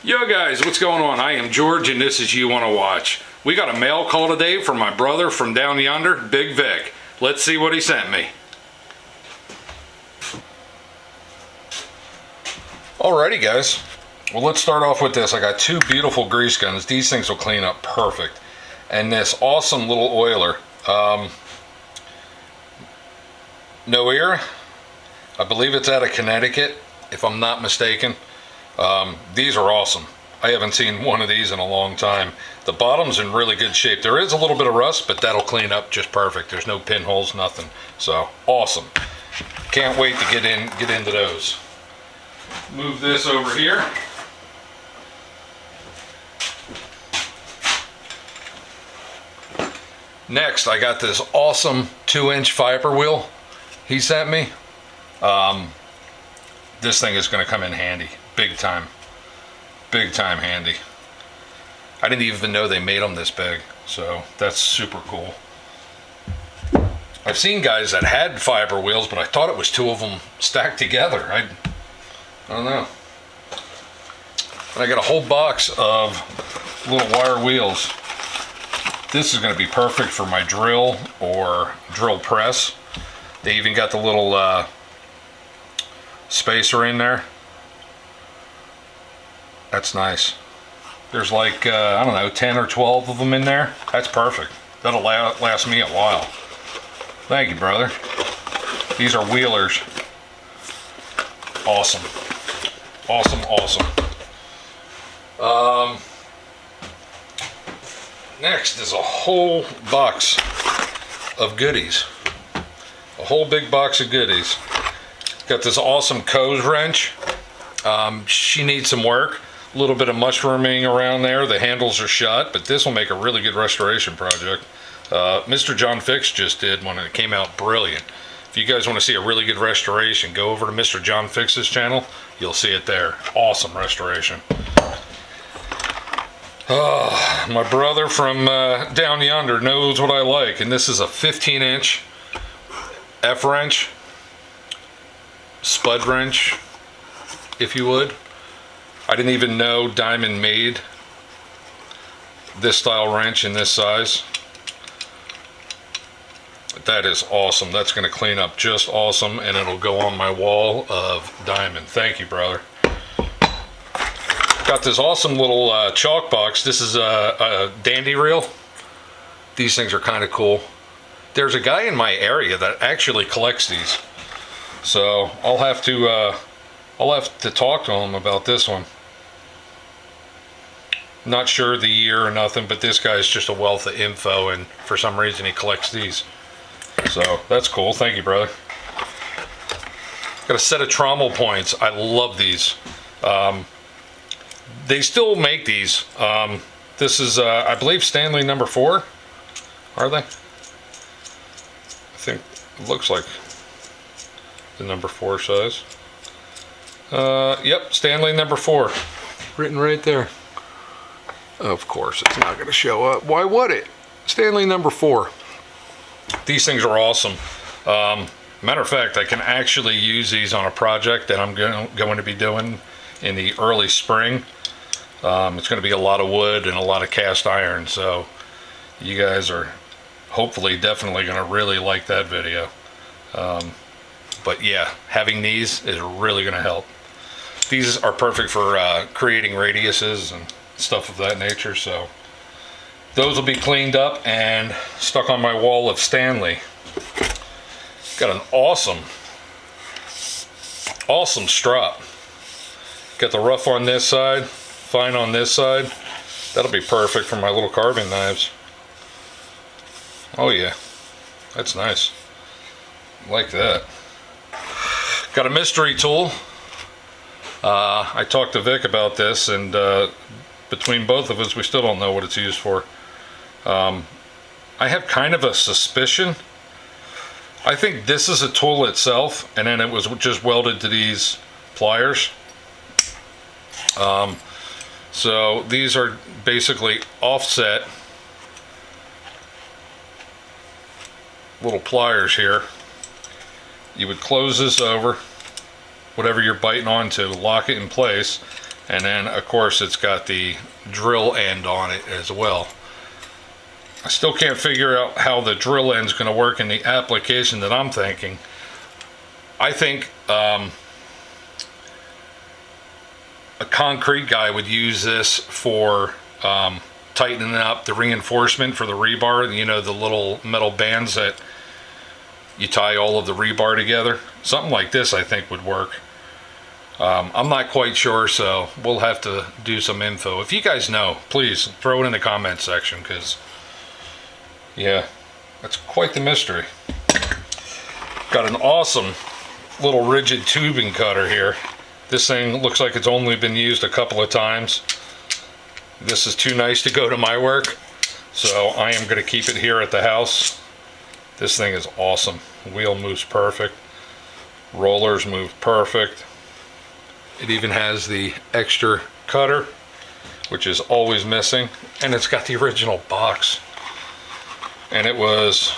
Yo guys, what's going on? I am George and this is You Wanna Watch. We got a mail call today from my brother from down yonder, Big Vic. Let's see what he sent me. Alrighty guys, well let's start off with this. I got two beautiful grease guns. These things will clean up perfect. And this awesome little oiler. No ear. I believe it's out of Connecticut, if I'm not mistaken. These are awesome. I haven't seen one of these in a long time. The bottom's in really good shape. There is a little bit of rust, but that'll clean up just perfect. There's no pinholes, nothing. So awesome. Can't wait to get into those. Move this over here. Next, I got this awesome 2-inch fiber wheel he sent me. This thing is going to come in handy. Big time handy. I didn't even know they made them this big, so that's super cool. I've seen guys that had fiber wheels, but I thought it was two of them stacked together. I don't know. And I got a whole box of little wire wheels. This is going to be perfect for my drill or drill press. They even got the little spacer in there. That's nice. There's like, I don't know, 10 or 12 of them in there. That's perfect. That'll last me a while. Thank you, brother. These are wheelers. Awesome. Awesome. Next is a whole box of goodies. A whole big box of goodies. Got this awesome Coes wrench. She needs some work. A little bit of mushrooming around there. The handles are shut, but this will make a really good restoration project. Mr.Johnfix just did one and it came out brilliant. If you guys want to see a really good restoration, go over to Mr.Johnfix's channel. You'll see it there. Awesome restoration. My brother from down yonder knows what I like, and this is a 15-inch F-wrench, spud wrench, if you would. I didn't even know Diamond made this style wrench in this size. That is awesome. That's going to clean up just awesome, and it'll go on my wall of Diamond. Thank you, brother. Got this awesome little chalk box. This is a dandy reel. These things are kind of cool. There's a guy in my area that actually collects these, so I'll have to talk to him about this one. Not sure the year or nothing, but this guy's just a wealth of info, and for some reason he collects these. So that's cool. Thank you, brother. Got a set of trommel points. I love these. They still make these. This is, I believe, Stanley number 4. Are they? I think it looks like the number 4 size. Yep, Stanley number 4. Written right there. Of course, it's not going to show up. Why would it? Stanley number 4. These things are awesome. Matter of fact, I can actually use these on a project that I'm going to be doing in the early spring. It's going to be a lot of wood and a lot of cast iron, so you guys are hopefully definitely going to really like that video. But yeah, having these is really going to help. These are perfect for creating radiuses and stuff of that nature, so those will be cleaned up and stuck on my wall of Stanley. Got an awesome strop. Got the rough on this side, fine on this side. That'll be perfect for my little carving knives. Oh yeah, that's nice. Like that. Got a mystery tool. I talked to Vic about this, and between both of us, we still don't know what it's used for. I have kind of a suspicion. I think this is a tool itself, and then it was just welded to these pliers. So these are basically offset little pliers here. You would close this over, whatever you're biting onto, lock it in place, And then of course it's got the drill end on it as well. I still can't figure out how the drill end's going to work in the application that I'm thinking. I think a concrete guy would use this for tightening up the reinforcement for the rebar, you know, the little metal bands that you tie all of the rebar together. Something like this I think would work. I'm not quite sure, so we'll have to do some info. If you guys know, please throw it in the comment section, because yeah, that's quite the mystery. Got an awesome little rigid tubing cutter here. This thing looks like it's only been used a couple of times. This is too nice to go to my work, so I am going to keep it here at the house. This thing is awesome. Wheel moves perfect. Rollers move perfect. It even has the extra cutter, which is always missing, and it's got the original box. And it was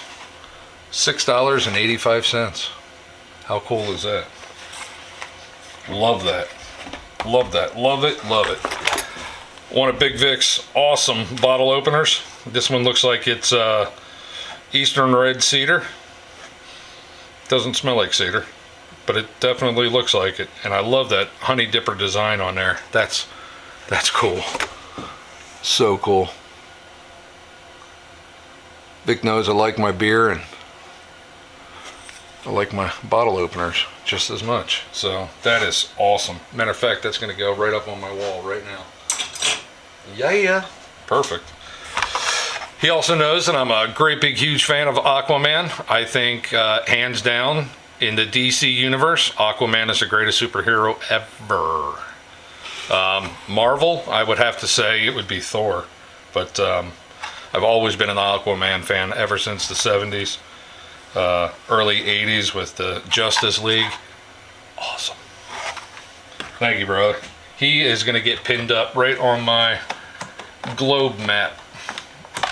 $6.85. How cool is that? Love that. Love that. Love it. Love it. One of Big Vic's awesome bottle openers. This one looks like it's Eastern Red Cedar. Doesn't smell like cedar, but it definitely looks like it. And I love that honey dipper design on there. That's cool. So cool. Vic knows I like my beer, and I like my bottle openers just as much. So that is awesome. Matter of fact, that's going to go right up on my wall right now. Yeah. Perfect. He also knows that I'm a great big huge fan of Aquaman. I think hands down in the DC universe, Aquaman is the greatest superhero ever. Marvel, I would have to say it would be Thor, but I've always been an Aquaman fan ever since the 70s, early 80s with the Justice League. Awesome. Thank you, brother. He is going to get pinned up right on my globe map.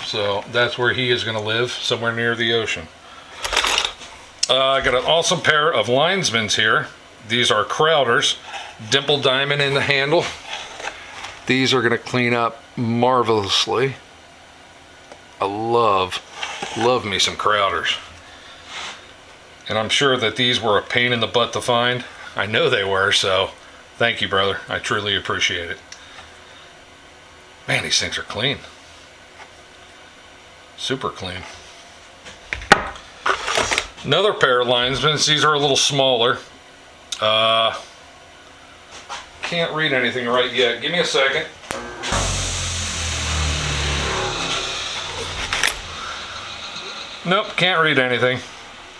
So that's where he is going to live, somewhere near the ocean. I got an awesome pair of linesmans here. These are Crowders, dimple diamond in the handle. These are going to clean up marvelously. I love me some Crowders. And I'm sure that these were a pain in the butt to find. I know they were, so thank you, brother. I truly appreciate it. Man, these things are clean. Super clean. Another pair of linesmen. These are a little smaller. Can't read anything right yet. Give me a second. Nope, can't read anything.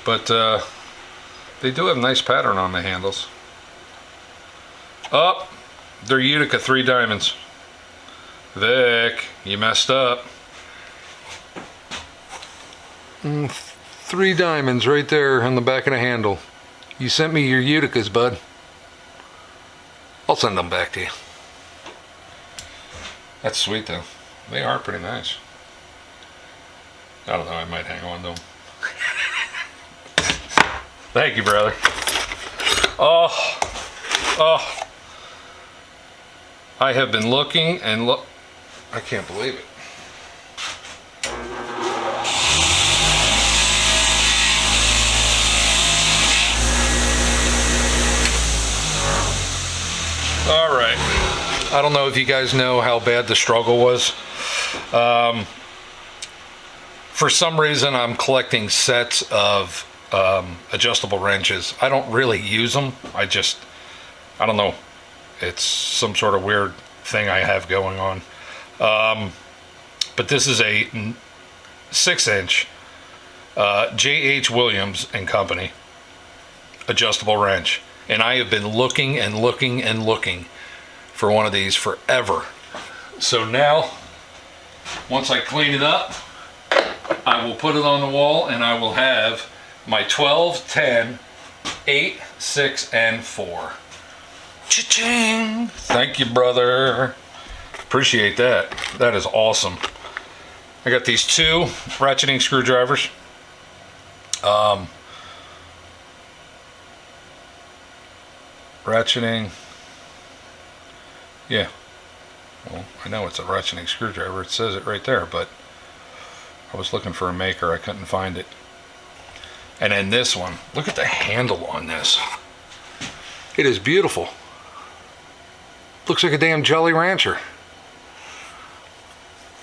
But they do have a nice pattern on the handles. Oh, they're Utica 3 diamonds. Vic, you messed up. 3 diamonds right there on the back of the handle. You sent me your Uticas, bud. I'll send them back to you. That's sweet, though. They are pretty nice. I don't know, I might hang on to them. Thank you, brother. Oh. I have been looking and I can't believe it. All right. I don't know if you guys know how bad the struggle was. For some reason, I'm collecting sets of adjustable wrenches. I don't really use them. I don't know. It's some sort of weird thing I have going on. But this is a 6-inch J.H. Williams and Company adjustable wrench. And I have been looking and looking and looking for one of these forever. So now, once I clean it up, I will put it on the wall and I will have my 12, 10, 8, 6, and 4. Cha-ching! Thank you, brother. Appreciate that. That is awesome. I got these 2 ratcheting screwdrivers. Ratcheting Yeah. Well, I know it's a ratcheting screwdriver. It says it right there, but I was looking for a maker. I couldn't find it. And then this one, look at the handle on this. It is beautiful. Looks like a damn Jolly Rancher.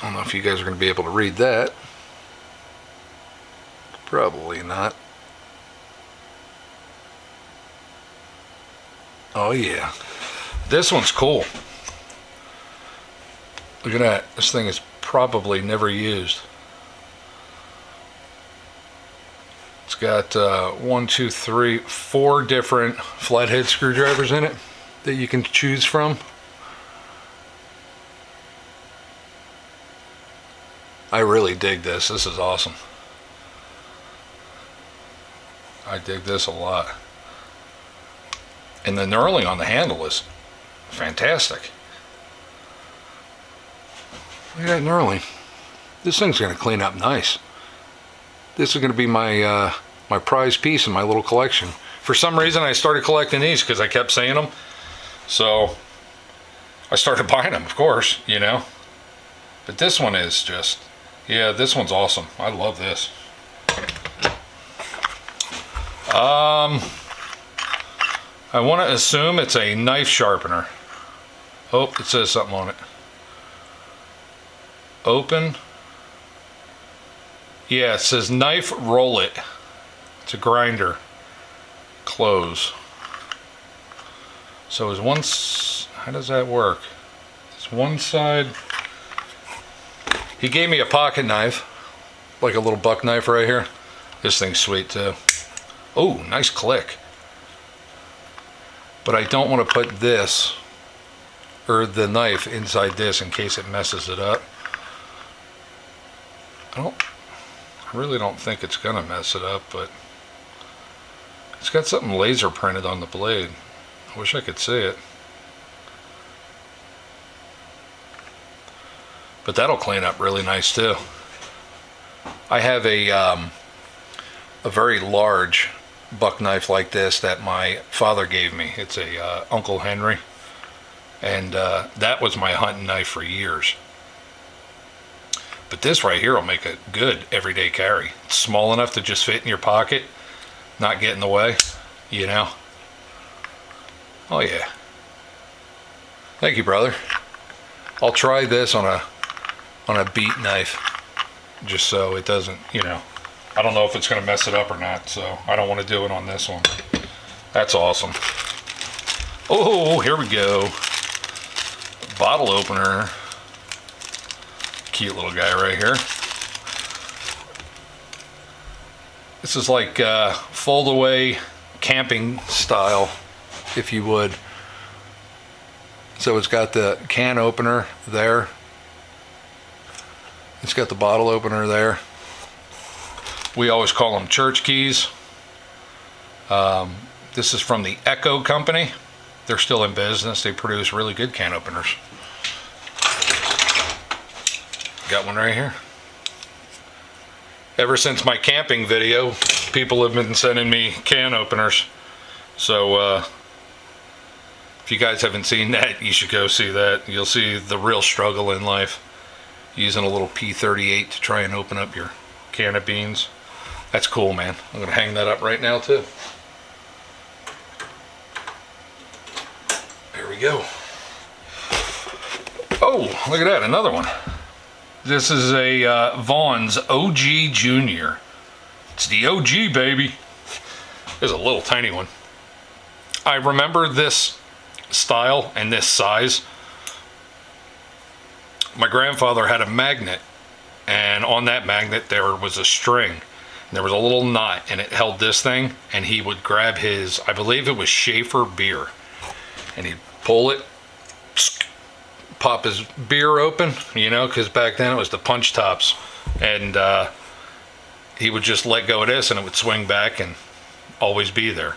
I don't know if you guys are going to be able to read that. Probably not. Oh yeah. This one's cool. Look at that. This thing is probably never used. It's got 1, 2, 3, 4 different flathead screwdrivers in it that you can choose from. I really dig this. This is awesome. I dig this a lot. And the knurling on the handle is fantastic. Look at that knurling. This thing's going to clean up nice. This is going to be my my prize piece in my little collection. For some reason I started collecting these because I kept seeing them. So I started buying them, of course, you know. But this one is just, yeah, this one's awesome. I love this. I want to assume it's a knife sharpener. Oh, it says something on it. Open. Yeah, it says knife roll it. It's a grinder. Close. So is one, how does that work? It's one side. He gave me a pocket knife, like a little buck knife right here. This thing's sweet too. Oh, nice click. But I don't want to put this, or the knife, inside this in case it messes it up. I really don't think it's gonna mess it up, but it's got something laser printed on the blade. I wish I could see it. But that'll clean up really nice too. I have a very large buck knife like this that my father gave me. It's a Uncle Henry, and that was my hunting knife for years. But this right here will make a good everyday carry. It's small enough to just fit in your pocket, not get in the way, you know. Oh yeah. Thank you, brother. I'll try this on a beat knife, just so it doesn't, you know. I don't know if it's going to mess it up or not, so I don't want to do it on this one. That's awesome. Oh, here we go. Bottle opener. Cute little guy right here. This is like fold away camping style, if you would. So it's got the can opener there. It's got the bottle opener there. We always call them church keys. This is from the Echo company. They're still in business. They produce really good can openers. Got one right here. Ever since my camping video, people have been sending me can openers. So if you guys haven't seen that, you should go see that. You'll see the real struggle in life using a little P38 to try and open up your can of beans. That's cool, man. I'm gonna hang that up right now too. There we go. Oh, look at that, another one. This is a Vaughn's OG Junior. It's the OG, baby. There's a little tiny one. I remember this style and this size. My grandfather had a magnet, and on that magnet there was a string. And there was a little knot, and it held this thing, and he would grab his, I believe it was Schaefer beer, and he'd pull it, pop his beer open, you know, because back then it was the punch tops, and he would just let go of this and it would swing back and always be there.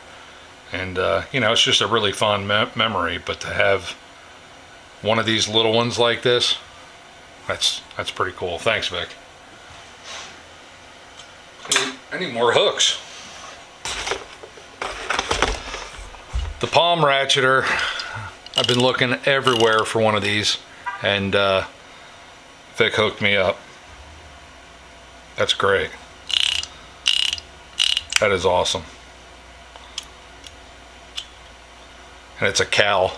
And you know, it's just a really fun memory. But to have one of these little ones like this, that's pretty cool. Thanks, Vic. I need more hooks. The palm ratcheter. I've been looking everywhere for one of these, and Vic hooked me up. That's great. That is awesome. And it's a cowl.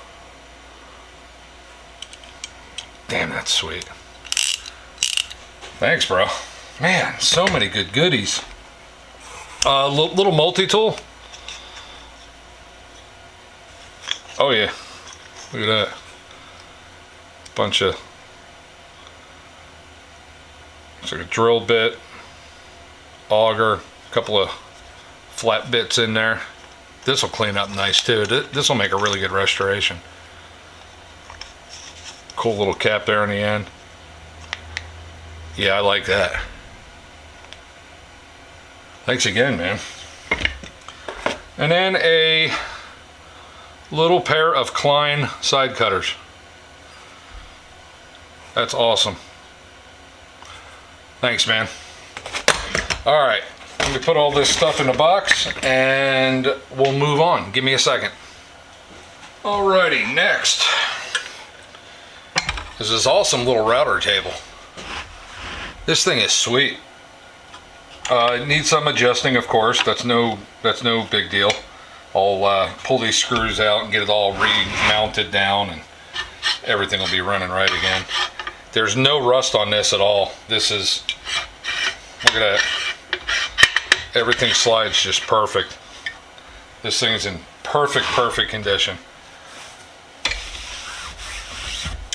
Damn, that's sweet. Thanks, bro. Man, so many good goodies. Little multi-tool. Oh yeah, look at that. Bunch of, it's like a drill bit, auger, a couple of flat bits in there. This will clean up nice too. This will make a really good restoration. Cool little cap there on the end. Yeah, I like that. Thanks again, man. And then a little pair of Klein side cutters. That's awesome. Thanks, man. All right, let me put all this stuff in the box and we'll move on. Give me a second. Alrighty, next is this awesome little router table. This thing is sweet. It needs some adjusting, of course. That's no big deal. I'll pull these screws out and get it all remounted down, and everything will be running right again. There's no rust on this at all. This is, look at that. Everything slides just perfect. This thing is in perfect condition.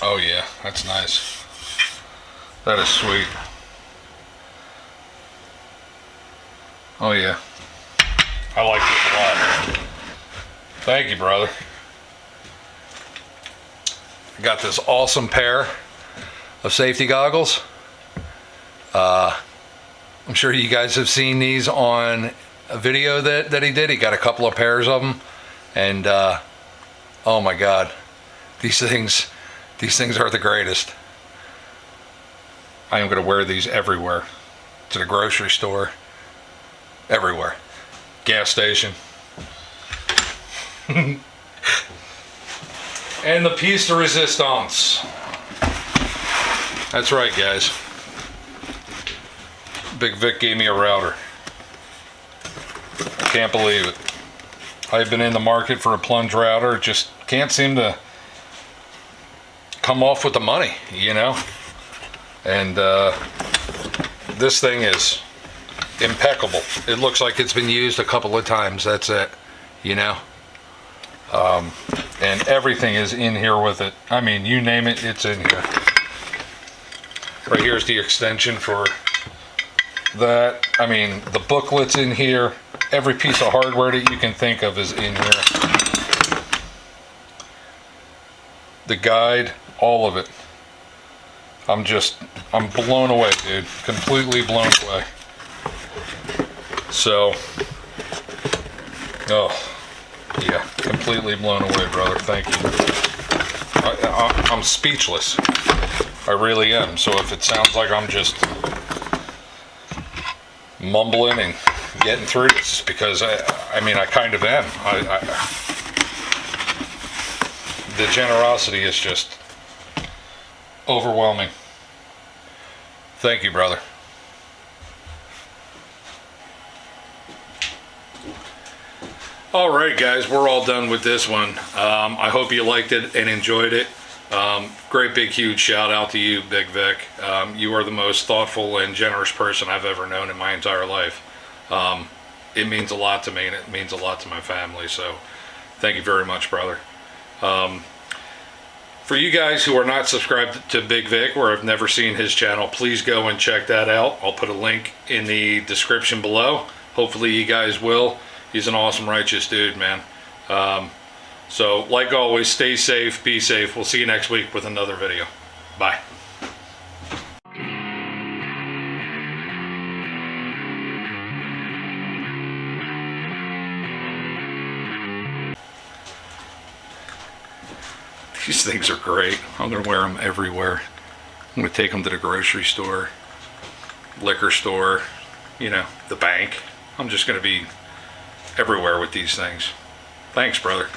Oh yeah, that's nice. That is sweet. Oh yeah, I like this a lot. Thank you, brother. I got this awesome pair of safety goggles. I'm sure you guys have seen these on a video that he did. He got a couple of pairs of them, and oh my God, these things are the greatest. I am going to wear these everywhere, to the grocery store, everywhere, gas station. And the piece de resistance. That's right, guys. Big Vic gave me a router. I can't believe it. I've been in the market for a plunge router, just can't seem to come off with the money, you know? And this thing is impeccable. It looks like it's been used a couple of times, that's it, you know? And everything is in here with it. I mean, you name it, it's in here. Right here's the extension for that. I mean, the booklet's in here. Every piece of hardware that you can think of is in here. The guide, all of it. I'm blown away, dude. Completely blown away. So, oh, yeah, completely blown away, brother. Thank you. I'm speechless. I really am. So if it sounds like I'm just mumbling and getting through this, because I mean, I kind of am. The generosity is just overwhelming. Thank you, brother. Alright guys, we're all done with this one. I hope you liked it and enjoyed it. Great big huge shout out to you, Big Vic. You are the most thoughtful and generous person I've ever known in my entire life. It means a lot to me, and it means a lot to my family, so thank you very much, brother. For you guys who are not subscribed to Big Vic or have never seen his channel, please go and check that out. I'll put a link in the description below. Hopefully you guys will. He's an awesome, righteous dude, man. So, like always, stay safe, be safe. We'll see you next week with another video. Bye. These things are great. I'm going to wear them everywhere. I'm going to take them to the grocery store, liquor store, you know, the bank. I'm just going to be everywhere with these things. Thanks, brother.